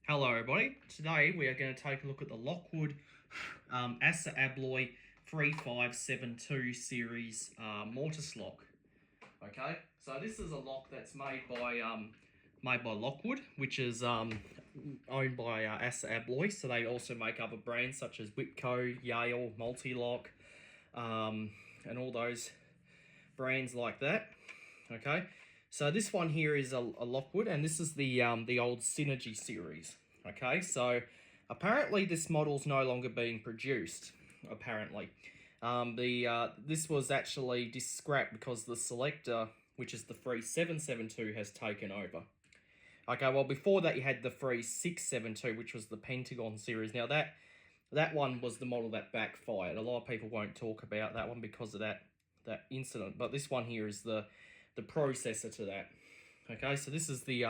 Hello everybody, today we are going to take a look at the Lockwood Assa Abloy 3572 series mortise lock. Okay, so this is a lock that's made by Lockwood, which is owned by Assa Abloy. So they also make other brands such as Whipco, Yale, Multi-Lock, and all those brands like that. Okay, so this one here is a Lockwood, and this is the old Synergy series. Okay, so apparently this model's no longer being produced. Apparently, this was actually scrapped because the selector, which is the 3772, has taken over. Okay, well before that you had the 3672, which was the Pentagon series. Now that one was the model that backfired. A lot of people won't talk about that one because of that incident, but this one here is the processor to that. Okay, so this is the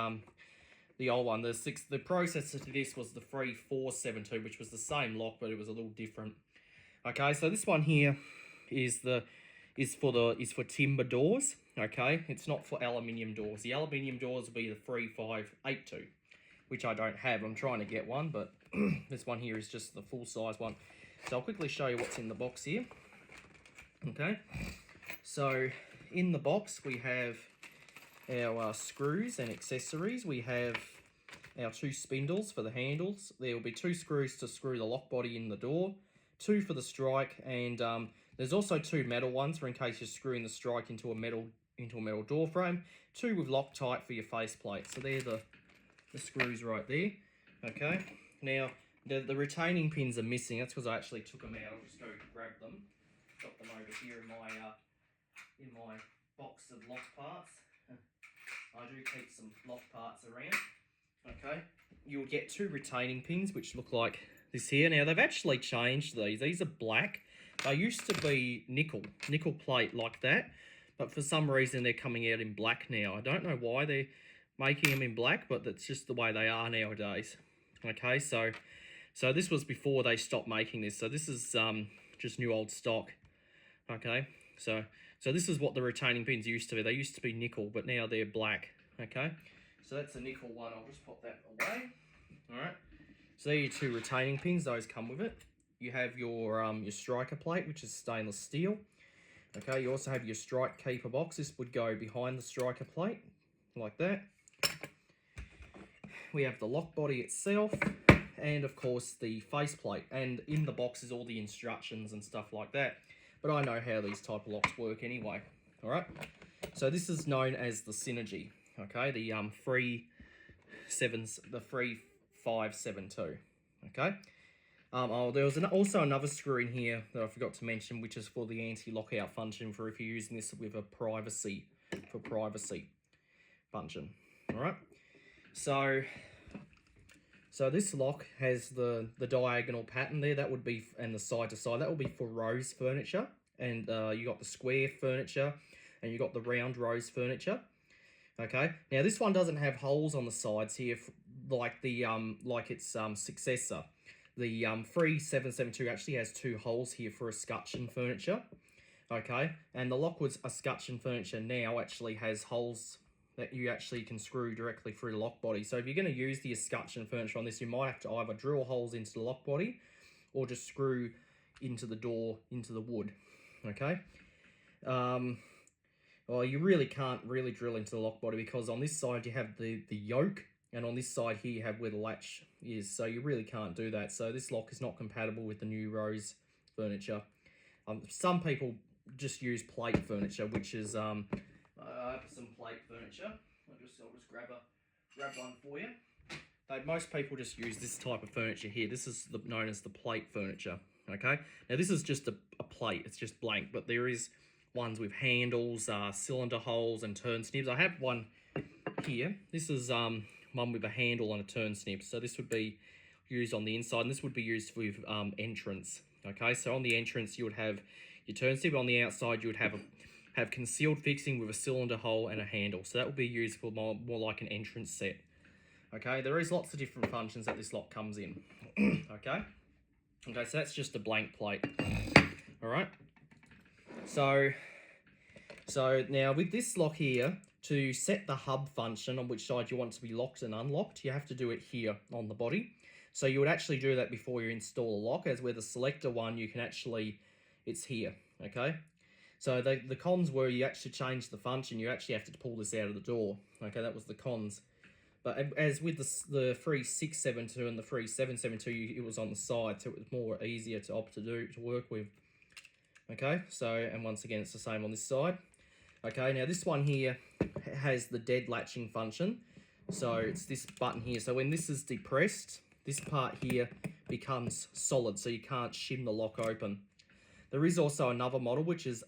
old one. The processor to this was the 3472, which was the same lock, but it was a little different. Okay, so this one here is for timber doors. Okay, it's not for aluminium doors. The aluminium doors will be the 3582, which I don't have. I'm trying to get one, but this one here is just the full size one. So I'll quickly show you what's in the box here. Okay, so in the box we have our screws and accessories. We have our 2 spindles for the handles. There will be 2 screws to screw the lock body in the door, 2 for the strike, and there's also 2 metal ones for in case you're screwing the strike into a metal door frame, 2 with Loctite for your faceplate. So they're the screws right there. Okay, now the retaining pins are missing. That's because I actually took them out. I'll just go grab them. Got them over here in my box of lock parts. I do keep some lock parts around. Okay, you'll get 2 retaining pins which look like this here. Now they've actually changed these. These are black. They used to be nickel plate like that, but for some reason they're coming out in black now. I don't know why they're making them in black, but that's just the way they are nowadays. Okay, so this was before they stopped making this. So this is just new old stock. Okay, so this is what the retaining pins used to be. They used to be nickel, but now they're black. Okay, so that's a nickel one. I'll just pop that away. All right, so there are your 2 retaining pins. Those come with it. You have your striker plate, which is stainless steel. Okay, you also have your strike keeper box. This would go behind the striker plate, like that. We have the lock body itself, and of course the faceplate. And in the box is all the instructions and stuff like that. But I know how these type of locks work anyway. All right, so this is known as the Synergy. Okay, the 3572. Okay. There was also another screw in here that I forgot to mention, which is for the anti-lockout function for if you're using this with a privacy function. All right. So this lock has the diagonal pattern there. That would be, and the side to side. That will be for rose furniture, and you got the square furniture, and you got the round rose furniture. Okay. Now this one doesn't have holes on the sides here, like its successor. The 3772 actually has 2 holes here for escutcheon furniture. Okay, and the Lockwood's escutcheon furniture now actually has holes that you actually can screw directly through the lock body. So if you're going to use the escutcheon furniture on this, you might have to either drill holes into the lock body or just screw into the door, into the wood. Okay. Well, you really can't really drill into the lock body because on this side you have the yoke, and on this side here you have where the latch is, so you really can't do that. So this lock is not compatible with the new rose furniture. Some people just use plate furniture, which is I have some plate furniture. I'll just grab one for you. Most people just use this type of furniture here. This is known as the plate furniture. Okay, now this is just a plate. It's just blank, but there is ones with handles, cylinder holes, and turn snibs. I have one here. This is one with a handle and a turn snip. So this would be used on the inside, and this would be used with entrance. Okay, so on the entrance you would have your turn snip. On the outside you would have concealed fixing with a cylinder hole and a handle. So that would be used for more like an entrance set. Okay, there is lots of different functions that this lock comes in. Okay, so that's just a blank plate. All right. So now with this lock here, To set the hub function on which side you want to be locked and unlocked, you have to do it here on the body. So you would actually do that before you install a lock, as with the selector one, you can actually, it's here, okay? So the cons were you actually change the function, you actually have to pull this out of the door, okay? That was the cons. But as with the 3672 and the 3772, it was on the side, so it was more easier to work with. Okay, so, and once again, it's the same on this side. Okay, now this one here has the dead latching function. So it's this button here. So when this is depressed, this part here becomes solid, so you can't shim the lock open. There is also another model which is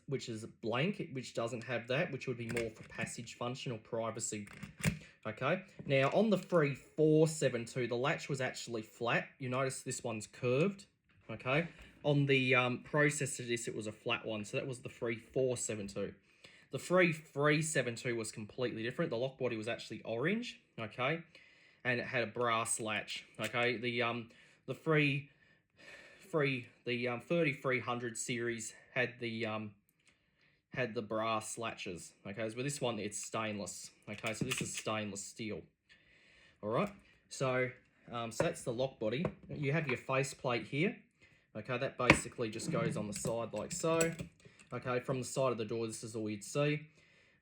blank, which doesn't have that, which would be more for passage function or privacy. Okay, now on the 3472, the latch was actually flat. You notice this one's curved. Okay, on the processor disc, it was a flat one, so that was the 3472. The 3372 was completely different. The lock body was actually orange. Okay, and it had a brass latch. Okay, the 3300 series had the brass latches. Okay, as with this one, it's stainless. Okay, so this is stainless steel. All right, so that's the lock body. You have your faceplate here. Okay, that basically just goes on the side like so. Okay, from the side of the door, this is all you'd see.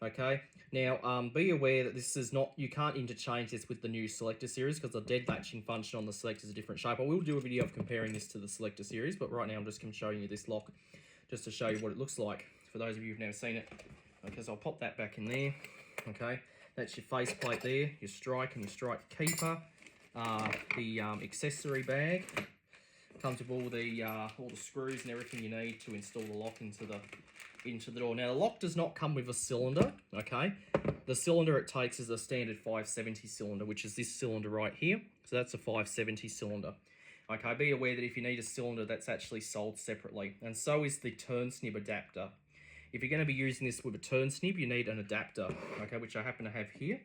Okay, now be aware that this is not, you can't interchange this with the new selector series because the dead latching function on the selector is a different shape. I will do a video of comparing this to the selector series, but right now I'm just showing you this lock just to show you what it looks like for those of you who've never seen it. Okay, so I'll pop that back in there. Okay, that's your faceplate there, your strike and your strike keeper. The accessory bag comes with all the screws and everything you need to install the lock into the door. Now the lock does not come with a cylinder. Okay, the cylinder it takes is a standard 570 cylinder, which is this cylinder right here. So that's a 570 cylinder. Okay, be aware that if you need a cylinder, that's actually sold separately, and so is the turn snib adapter. If you're going to be using this with a turn snib, you need an adapter, okay, which I happen to have here.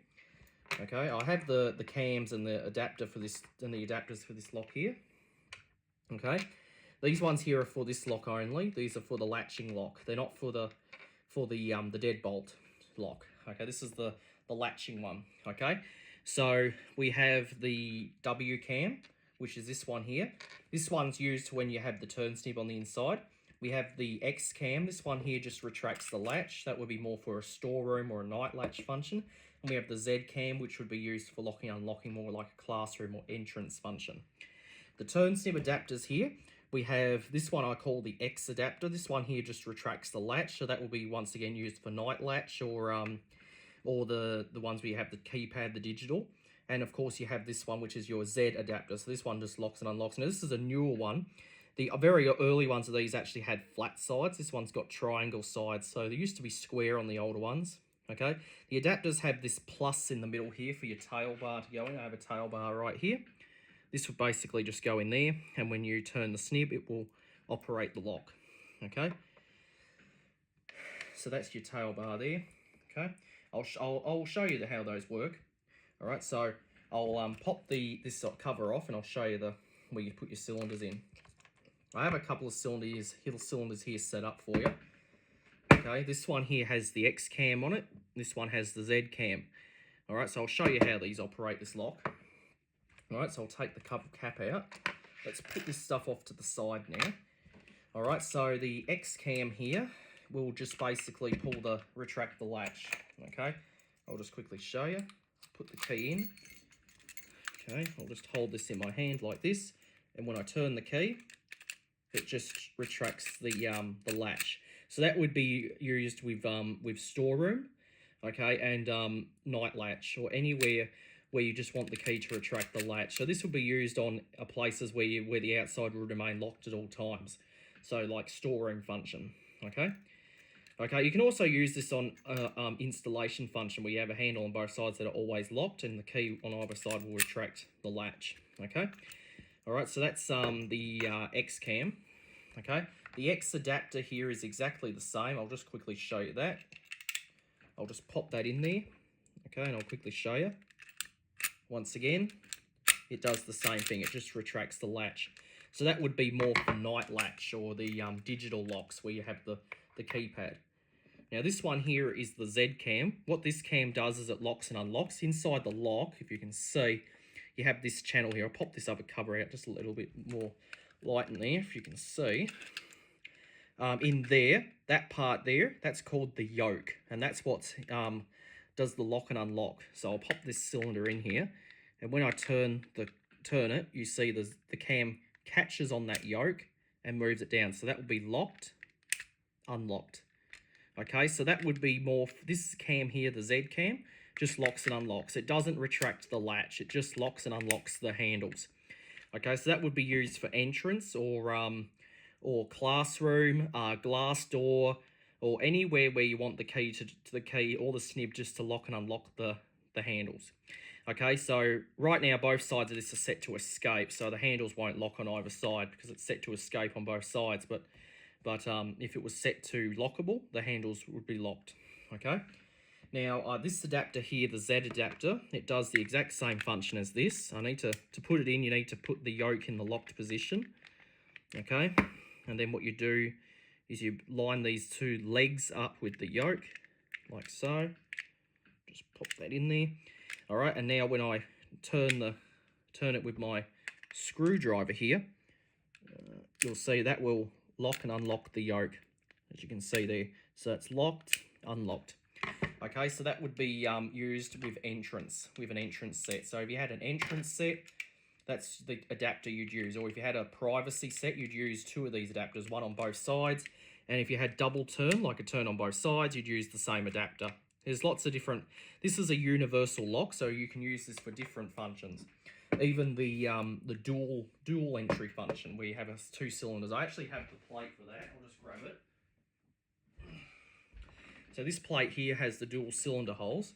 Okay, I have the cams and the adapter for this, and the adapters for this lock here. Okay, these ones here are for this lock only. These are for the latching lock. They're not for the deadbolt lock. Okay, this is the latching one. Okay, so we have the W cam, which is this one here. This one's used when you have the turn snib on the inside. We have the X cam. This one here just retracts the latch. That would be more for a storeroom or a night latch function. And we have the Z cam, which would be used for locking and unlocking, more like a classroom or entrance function. The turn snib adapters here, we have this one I call the X adapter. This one here just retracts the latch, so that will be once again used for night latch or the ones where you have the keypad, the digital. And of course you have this one, which is your Z adapter. So this one just locks and unlocks. Now this is a newer one. The very early ones of these actually had flat sides. This one's got triangle sides. So they used to be square on the older ones. Okay. The adapters have this plus in the middle here for your tail bar to go in. I have a tail bar right here. This would basically just go in there, and when you turn the snib, it will operate the lock. Okay. So that's your tail bar there. Okay. I'll show you how those work. All right. So I'll pop this cover off, and I'll show you where you put your cylinders in. I have a couple of cylinders here set up for you. Okay, this one here has the X cam on it. This one has the Z cam. All right, so I'll show you how these operate, this lock. All right, so I'll take the cover cap out. Let's put this stuff off to the side now. All right, so the X cam here will just basically retract the latch. Okay, I'll just quickly show you. Put the key in. Okay, I'll just hold this in my hand like this, and when I turn the key, it just retracts the latch. So that would be used with storeroom, okay, and night latch, or anywhere where you just want the key to retract the latch. So this will be used on places where the outside will remain locked at all times. So like storeroom function, okay. Okay, you can also use this on installation function where you have a handle on both sides that are always locked, and the key on either side will retract the latch. Okay. All right, so that's the X cam. Okay, the X adapter here is exactly the same. I'll just quickly show you that. I'll just pop that in there. Okay, and I'll quickly show you. Once again, it does the same thing. It just retracts the latch. So that would be more for night latch or the digital locks where you have the keypad. Now this one here is the Z cam. What this cam does is it locks and unlocks. Inside the lock, if you can see, you have this channel here. I'll pop this other cover out just a little bit more light in there, if you can see. In there, that part there, that's called the yoke, and that's what does the lock and unlock. So I'll pop this cylinder in here, and when I turn it, you see the cam catches on that yoke and moves it down. So that will be locked, unlocked. Okay, so that would be more, this cam here, the Z cam, just locks and unlocks. It doesn't retract the latch, it just locks and unlocks the handles. Okay, so that would be used for entrance or classroom, glass door, or anywhere where you want the key to the key or the snib just to lock and unlock the handles. Okay, so right now both sides of this are set to escape, so the handles won't lock on either side because it's set to escape on both sides. But if it was set to lockable, the handles would be locked. Okay. Now this adapter here, the Z adapter, it does the exact same function as this. I need to put it in. You need to put the yoke in the locked position. Okay, and then what you do is you line these two legs up with the yoke, like so. Just pop that in there. All right, and now when I turn it with my screwdriver here, you'll see that will lock and unlock the yoke, as you can see there. So it's locked, unlocked. Okay, so that would be used with an entrance set. So if you had an entrance set, that's the adapter you'd use. Or if you had a privacy set, you'd use two of these adapters, one on both sides. And if you had double turn, like a turn on both sides, you'd use the same adapter. There's lots of different, this is a universal lock, so you can use this for different functions. Even the dual entry function, where you have two cylinders. I actually have the plate for that. I'll just grab it. So this plate here has the dual cylinder holes.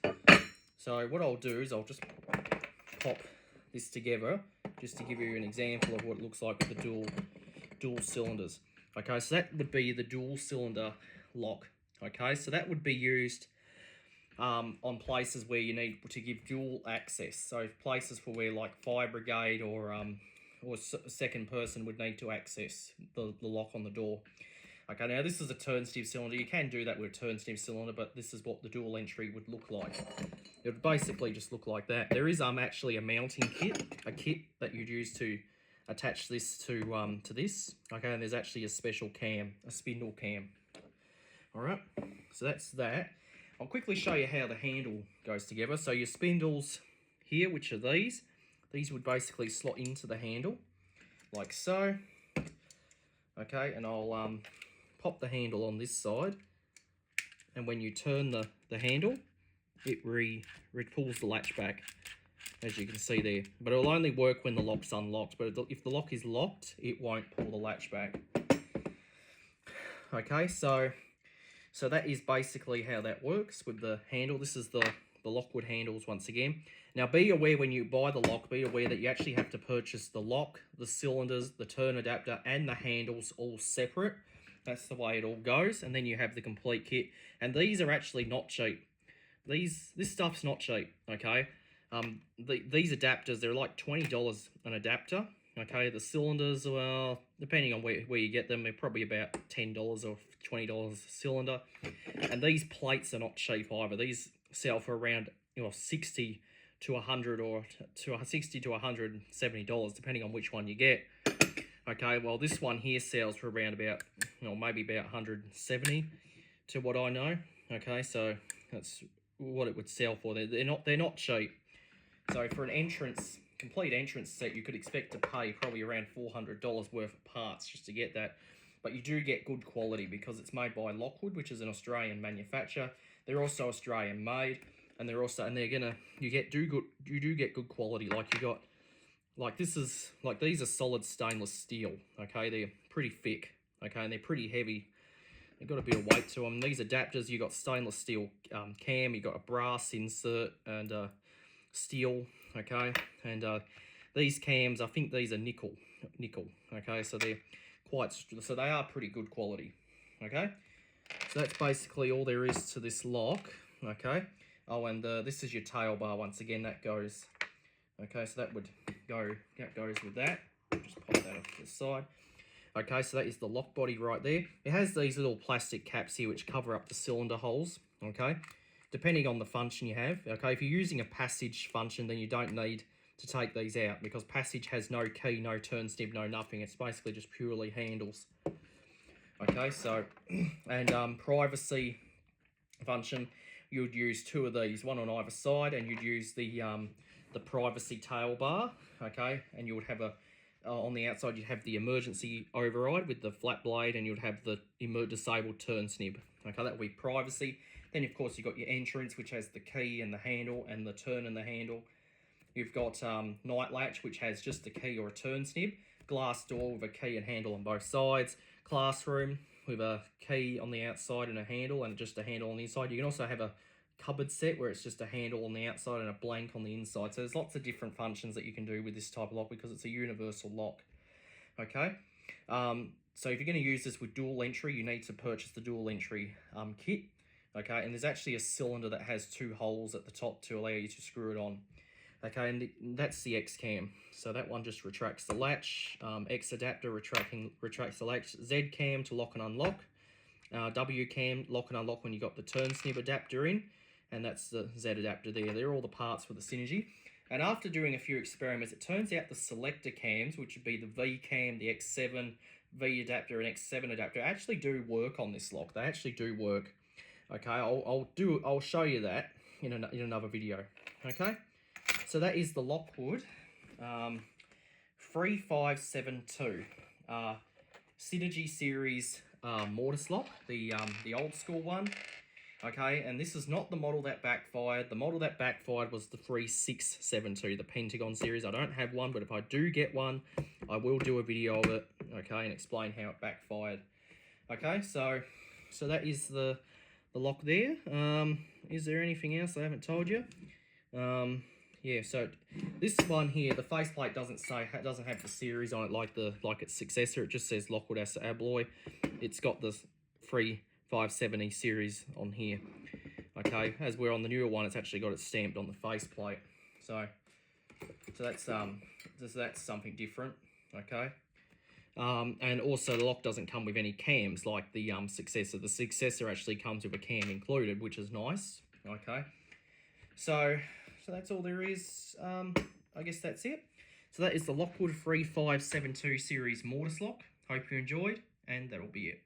So what I'll do is I'll just pop this together, just to give you an example of what it looks like with the dual cylinders. Okay, so that would be the dual cylinder lock. Okay, so that would be used on places where you need to give dual access. So places for where like fire brigade or second person would need to access the lock on the door. Okay, now this is a turnstile cylinder. You can do that with a turnstile cylinder, but this is what the dual entry would look like. It would basically just look like that. There is actually a mounting kit, a kit that you'd use to attach this to this. Okay, and there's actually a special cam, a spindle cam. All right, so that's that. I'll quickly show you how the handle goes together. So your spindles here, which are these would basically slot into the handle, like so. Okay, and I'll pop the handle on this side, and when you turn the handle, it pulls the latch back, as you can see there. But it'll only work when the lock's unlocked, but if the lock is locked, it won't pull the latch back. Okay, so that is basically how that works with the handle. This is the Lockwood handles once again. Now be aware when you buy the lock, be aware that you actually have to purchase the lock, the cylinders, the turn adapter, and the handles all separate. That's the way it all goes. And then you have the complete kit. And these are actually not cheap. This stuff's not cheap, okay? These adapters, they're like $20 an adapter. Okay, the cylinders, well, depending on where you get them, they're probably about $10 or $20 a cylinder. And these plates are not cheap either. These sell for around $60 to $100 or $60 to $170, depending on which one you get. Okay, well this one here sells for around about, maybe about $170 to what I know. Okay, so that's what it would sell for. They're not cheap. So for an complete entrance set, you could expect to pay probably around $400 worth of parts just to get that. But you do get good quality because it's made by Lockwood, which is an Australian manufacturer. They're also Australian made, and you do get good quality. These are solid stainless steel. Okay, they're pretty thick. Okay, and they're pretty heavy. They've got a bit of weight to them. These adapters, you got stainless steel cam, you got a brass insert and steel. Okay, and these cams, I think these are nickel. Okay, so they are pretty good quality. Okay, so that's basically all there is to this lock. Okay, oh, and this is your tail bar once again. That goes. Okay, so that goes with that. Just pop that off to the side. Okay, so that is the lock body right there. It has these little plastic caps here which cover up the cylinder holes, okay, depending on the function you have. Okay, if you're using a passage function, then you don't need to take these out, because passage has no key, no turn snib, no nothing. It's basically just purely handles. Okay, so, and privacy function, you would use two of these, one on either side, and you'd use the privacy tail bar, okay, and you would have a, on the outside you'd have the emergency override with the flat blade, and you'd have the disabled turn snib. Okay, that would be privacy. Then of course you've got your entrance, which has the key and the handle and the turn and the handle. You've got night latch, which has just a key or a turn snib. Glass door with a key and handle on both sides. Classroom with a key on the outside and a handle, and just a handle on the inside. You can also have a cupboard set where it's just a handle on the outside and a blank on the inside. So there's lots of different functions that you can do with this type of lock, because it's a universal lock. Okay, so if you're going to use this with dual entry, you need to purchase the dual entry kit. Okay, and there's actually a cylinder that has two holes at the top to allow you to screw it on. Okay, and that's the X cam. So that one just retracts the latch. X adapter retracts the latch. Z cam to lock and unlock. W cam, lock and unlock when you got the turn snib adapter in. And that's the Z adapter there. They're all the parts for the Synergy. And after doing a few experiments, it turns out the selector cams, which would be the V cam, the X7 V adapter, and X7 adapter, actually do work on this lock. They actually do work. Okay, I'll show you that in another video. Okay, so that is the Lockwood 3572 Synergy series mortise lock, the old school one. Okay, and this is not the model that backfired. The model that backfired was the 3672, the Pentagon series. I don't have one, but if I do get one, I will do a video of it, okay, and explain how it backfired. Okay, so that is the lock there. Is there anything else I haven't told you? Yeah, so this one here, the faceplate doesn't have the series on it like its successor. It just says Lockwood Assa Abloy. It's got the 3570 series on here. Okay, as we're on the newer one, it's actually got it stamped on the faceplate. So that's something different. Okay. And also the lock doesn't come with any cams like the successor. The successor actually comes with a cam included, which is nice. Okay, so that's all there is. I guess that's it. So that is the Lockwood 3572 series mortise lock. Hope you enjoyed, and that'll be it.